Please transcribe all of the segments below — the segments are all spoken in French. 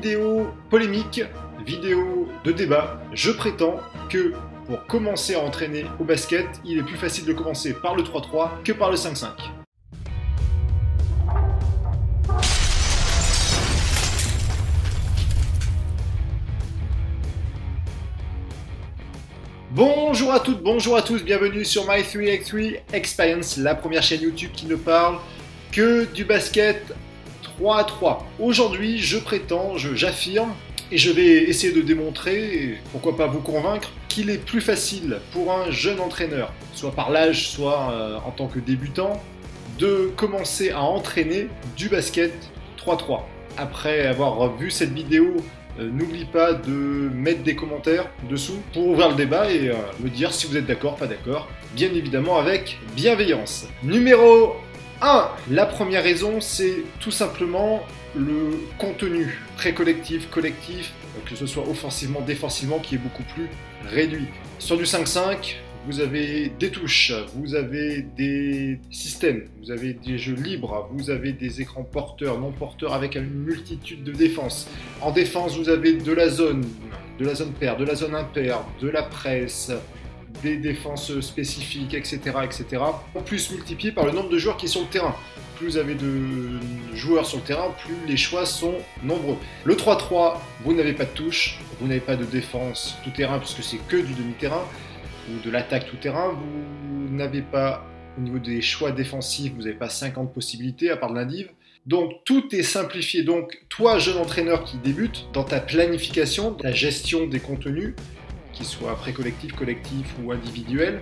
Vidéo polémique, vidéo de débat. Je prétends que pour commencer à entraîner au basket, il est plus facile de commencer par le 3-3 que par le 5-5. Bonjour à toutes, bonjour à tous, bienvenue sur My 3x3 Experience, la première chaîne YouTube qui ne parle que du basket 3-3. Aujourd'hui, je prétends, j'affirme, et je vais essayer de démontrer, et pourquoi pas vous convaincre, qu'il est plus facile pour un jeune entraîneur, soit par l'âge, soit en tant que débutant, de commencer à entraîner du basket 3-3. Après avoir vu cette vidéo, n'oublie pas de mettre des commentaires dessous pour ouvrir le débat et me dire si vous êtes d'accord, pas d'accord, bien évidemment avec bienveillance. Numéro 1, la première raison, c'est tout simplement le contenu pré-collectif, collectif, que ce soit offensivement, défensivement, qui est beaucoup plus réduit. Sur du 5-5, vous avez des touches, vous avez des systèmes, vous avez des jeux libres, vous avez des écrans porteurs, non porteurs avec une multitude de défenses. En défense, vous avez de la zone paire, de la zone impaire, de la presse, des défenses spécifiques, etc., etc. En plus multiplié par le nombre de joueurs qui sont sur le terrain. Plus vous avez de joueurs sur le terrain, plus les choix sont nombreux. Le 3-3, vous n'avez pas de touche, vous n'avez pas de défense tout terrain puisque c'est que du demi-terrain, ou de l'attaque tout terrain, vous n'avez pas, au niveau des choix défensifs, vous n'avez pas 50 possibilités à part de l'indiv. Donc tout est simplifié. Donc toi, jeune entraîneur qui débute, dans ta planification, ta gestion des contenus, qu'ils soient pré-collectifs, collectifs ou individuels,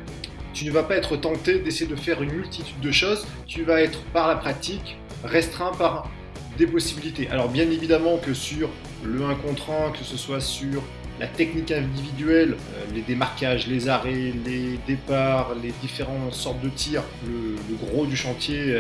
tu ne vas pas être tenté d'essayer de faire une multitude de choses, tu vas être par la pratique restreint par des possibilités. Alors bien évidemment que sur le 1 contre 1, que ce soit sur la technique individuelle, les démarquages, les arrêts, les départs, les différentes sortes de tirs, le gros du chantier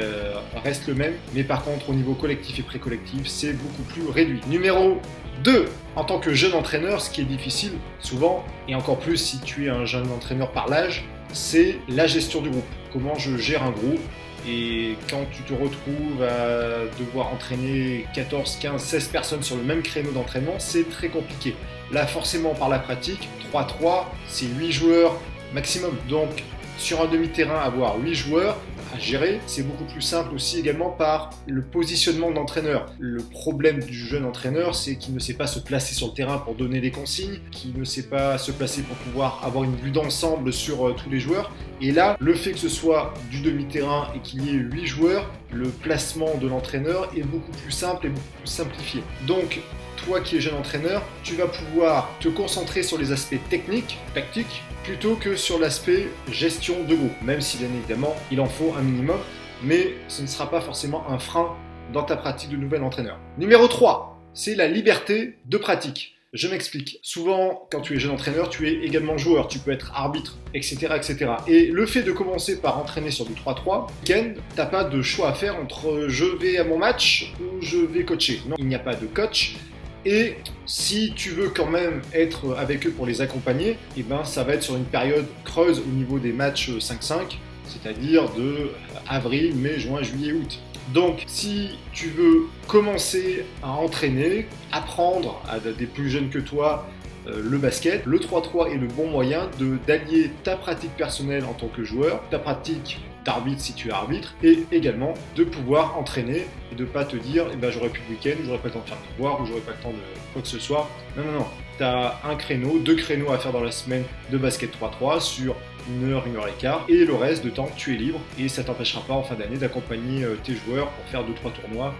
reste le même. Mais par contre, au niveau collectif et pré-collectif, c'est beaucoup plus réduit. Numéro 2, en tant que jeune entraîneur, ce qui est difficile souvent, et encore plus si tu es un jeune entraîneur par l'âge, c'est la gestion du groupe. Comment je gère un groupe. Et quand tu te retrouves à devoir entraîner 14, 15, 16 personnes sur le même créneau d'entraînement, c'est très compliqué. Là, forcément, par la pratique, 3-3, c'est 8 joueurs maximum. Donc, sur un demi-terrain, avoir 8 joueurs à gérer, c'est beaucoup plus simple aussi également par le positionnement de l'entraîneur. Le problème du jeune entraîneur, c'est qu'il ne sait pas se placer sur le terrain pour donner des consignes, qu'il ne sait pas se placer pour pouvoir avoir une vue d'ensemble sur tous les joueurs. Et là, le fait que ce soit du demi-terrain et qu'il y ait 8 joueurs, le placement de l'entraîneur est beaucoup plus simple et beaucoup plus simplifié. Donc, toi qui es jeune entraîneur, tu vas pouvoir te concentrer sur les aspects techniques, tactiques, plutôt que sur l'aspect gestion de groupe, même si bien évidemment il en faut un minimum, mais ce ne sera pas forcément un frein dans ta pratique de nouvel entraîneur. Numéro 3, c'est la liberté de pratique. Je m'explique. Souvent, quand tu es jeune entraîneur, tu es également joueur, tu peux être arbitre, etc., etc. Et le fait de commencer par entraîner sur du 3-3, week-end, t'as pas de choix à faire entre je vais à mon match ou je vais coacher. Non, il n'y a pas de coach. Et si tu veux quand même être avec eux pour les accompagner, eh ben, ça va être sur une période creuse au niveau des matchs 5-5, c'est-à-dire de avril, mai, juin, juillet, août. Donc si tu veux commencer à entraîner, apprendre à des plus jeunes que toi le basket, le 3-3 est le bon moyen d'allier ta pratique personnelle en tant que joueur, ta pratique d'arbitre si tu es arbitre, et également de pouvoir entraîner et de ne pas te dire eh ben, j'aurai plus de week-end, j'aurai pas le temps de faire mes devoirs ou j'aurai pas le temps de quoi que ce soit. Non, non, non. Tu as un créneau, 2 créneaux à faire dans la semaine de basket 3-3 sur 1 heure, 1 heure et quart, et le reste de temps tu es libre et ça t'empêchera pas en fin d'année d'accompagner tes joueurs pour faire 2-3 tournois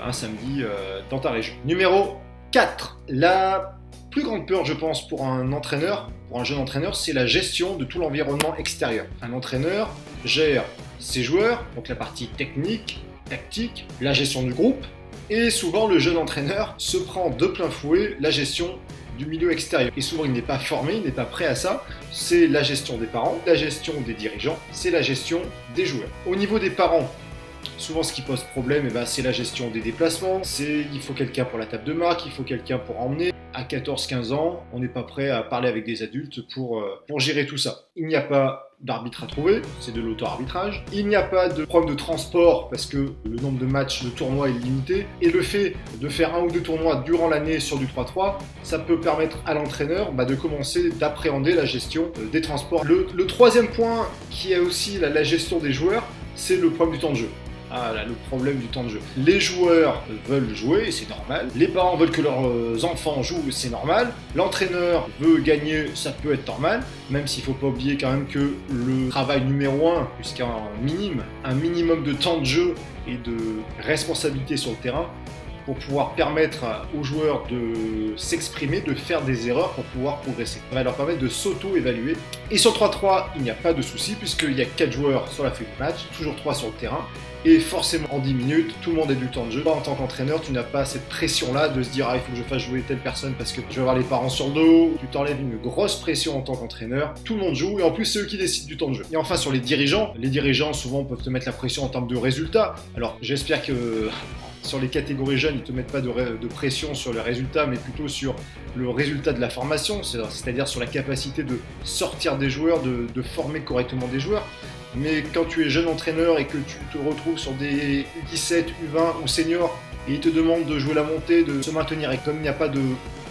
un samedi dans ta région. Numéro 4, la plus grande peur, je pense, pour un entraîneur, pour un jeune entraîneur, c'est la gestion de tout l'environnement extérieur. Un entraîneur gère ses joueurs, donc la partie technique, tactique, la gestion du groupe, et souvent le jeune entraîneur se prend de plein fouet la gestion du milieu extérieur. Et souvent il n'est pas formé, il n'est pas prêt à ça. C'est la gestion des parents, la gestion des dirigeants, c'est la gestion des joueurs. Au niveau des parents, souvent ce qui pose problème, c'est la gestion des déplacements, il faut quelqu'un pour la table de marque, il faut quelqu'un pour emmener. à 14-15 ans, on n'est pas prêt à parler avec des adultes pour gérer tout ça. Il n'y a pas d'arbitre à trouver, c'est de l'auto-arbitrage. Il n'y a pas de problème de transport parce que le nombre de matchs de tournois est limité. Et le fait de faire 1 ou 2 tournois durant l'année sur du 3-3, ça peut permettre à l'entraîneur de commencer d'appréhender la gestion des transports. Le troisième point qui est aussi la gestion des joueurs, c'est le problème du temps de jeu. Ah là, le problème du temps de jeu. Les joueurs veulent jouer, et c'est normal. Les parents veulent que leurs enfants jouent, c'est normal. L'entraîneur veut gagner, ça peut être normal. Même s'il ne faut pas oublier quand même que le travail numéro 1, puisqu'il y a un minimum de temps de jeu et de responsabilité sur le terrain, pour pouvoir permettre aux joueurs de s'exprimer, de faire des erreurs pour pouvoir progresser. Ça va leur permettre de s'auto-évaluer. Et sur 3-3, il n'y a pas de souci, puisqu'il y a 4 joueurs sur la feuille de match, toujours 3 sur le terrain. Et forcément, en 10 minutes, tout le monde a du temps de jeu. En tant qu'entraîneur, tu n'as pas cette pression-là de se dire « Ah, il faut que je fasse jouer telle personne parce que je vais avoir les parents sur le dos. » Tu t'enlèves une grosse pression en tant qu'entraîneur. Tout le monde joue et en plus, c'est eux qui décident du temps de jeu. Et enfin, sur les dirigeants souvent peuvent te mettre la pression en termes de résultats. Alors, j'espère que sur les catégories jeunes, ils ne te mettent pas de pression sur les résultats, mais plutôt sur le résultat de la formation, c'est-à-dire sur la capacité de sortir des joueurs, de former correctement des joueurs. Mais quand tu es jeune entraîneur et que tu te retrouves sur des U17, U20 ou seniors et ils te demandent de jouer la montée, de se maintenir, et comme il n'y a pas de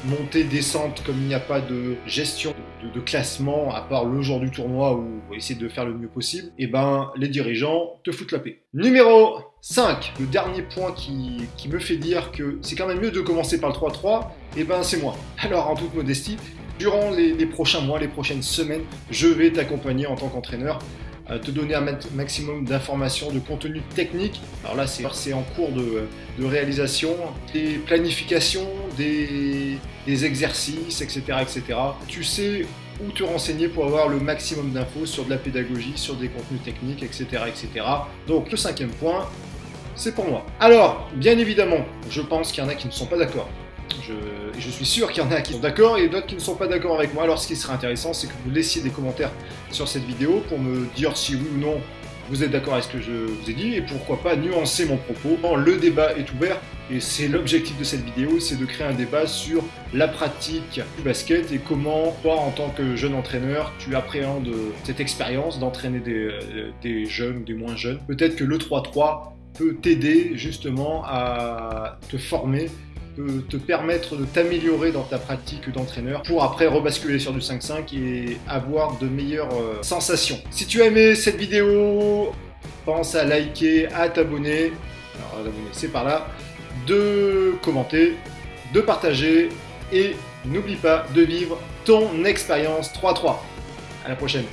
montée, descente, comme il n'y a pas de gestion de classement à part le jour du tournoi où on va essayer de faire le mieux possible, et ben les dirigeants te foutent la paix. Numéro 5, le dernier point qui me fait dire que c'est quand même mieux de commencer par le 3-3, et ben c'est moi. Alors en toute modestie, durant les prochains mois, les prochaines semaines, je vais t'accompagner en tant qu'entraîneur, te donner un maximum d'informations, de contenu technique. Alors là, c'est en cours de réalisation, des planifications, des exercices, etc., etc. Tu sais où te renseigner pour avoir le maximum d'infos sur de la pédagogie, sur des contenus techniques, etc., etc. Donc, le 5e point, c'est pour moi. Alors, bien évidemment, je pense qu'il y en a qui ne sont pas d'accord. Je suis sûr qu'il y en a qui sont d'accord et d'autres qui ne sont pas d'accord avec moi. Alors ce qui serait intéressant, c'est que vous laissiez des commentaires sur cette vidéo pour me dire si oui ou non vous êtes d'accord avec ce que je vous ai dit et pourquoi pas nuancer mon propos. Le débat est ouvert et c'est l'objectif de cette vidéo, c'est de créer un débat sur la pratique du basket et comment toi en tant que jeune entraîneur tu appréhendes cette expérience d'entraîner des jeunes ou des moins jeunes. Peut-être que le 3-3 peut t'aider justement à te former, te permettre de t'améliorer dans ta pratique d'entraîneur pour après rebasculer sur du 5-5 et avoir de meilleures sensations. Si tu as aimé cette vidéo, pense à liker, à t'abonner, alors t'abonner c'est par là, de commenter, de partager et n'oublie pas de vivre ton expérience 3-3. À la prochaine.